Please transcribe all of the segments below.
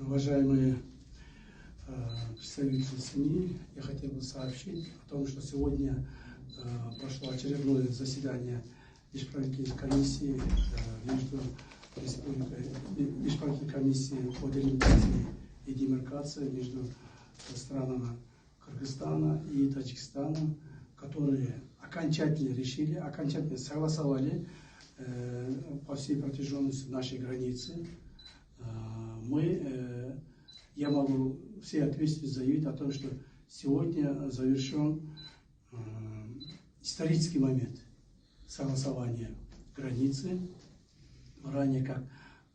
Уважаемые представители СМИ, я хотел бы сообщить о том, что сегодня прошло очередное заседание межправительственной комиссии между межправительственной комиссией по делимитации и демаркации между странами Кыргызстана и Таджикистана, которые окончательно решили, окончательно согласовали по всей протяженности нашей границы. Я могу все ответственно заявить о том, что сегодня завершен исторический момент согласования границы. Ранее, как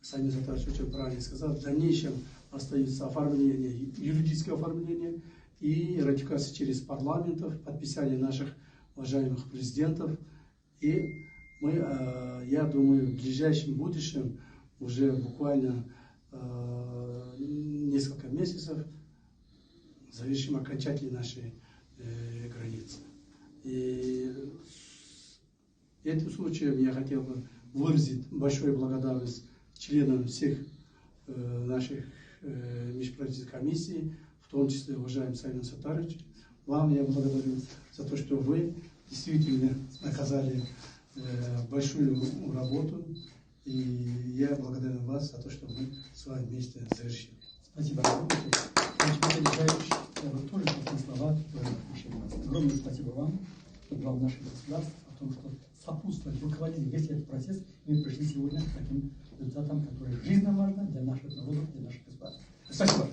Самир Сатарович очень правильно сказал, в дальнейшем остается оформление, юридическое оформление и ратификация через парламентов, подписание наших уважаемых президентов. И мы, я думаю, в ближайшем будущем, уже буквально несколько месяцев, завершим окончательно наши границы. И этим случаем я хотел бы выразить большую благодарность членам всех наших межправительственных комиссий, в том числе уважаемый Самир Сатарович. Вам я благодарю за то, что вы действительно оказали большую работу. И я благодарен вас за то, что мы с вами вместе завершили. Спасибо. Я бы тоже такие слова огромное спасибо вам, глав наших государств, о том, что сопутствовать, руководили весь этот процесс, и мы пришли сегодня к таким результатам, которые жизненно важны для наших народов, для наших государств. Спасибо.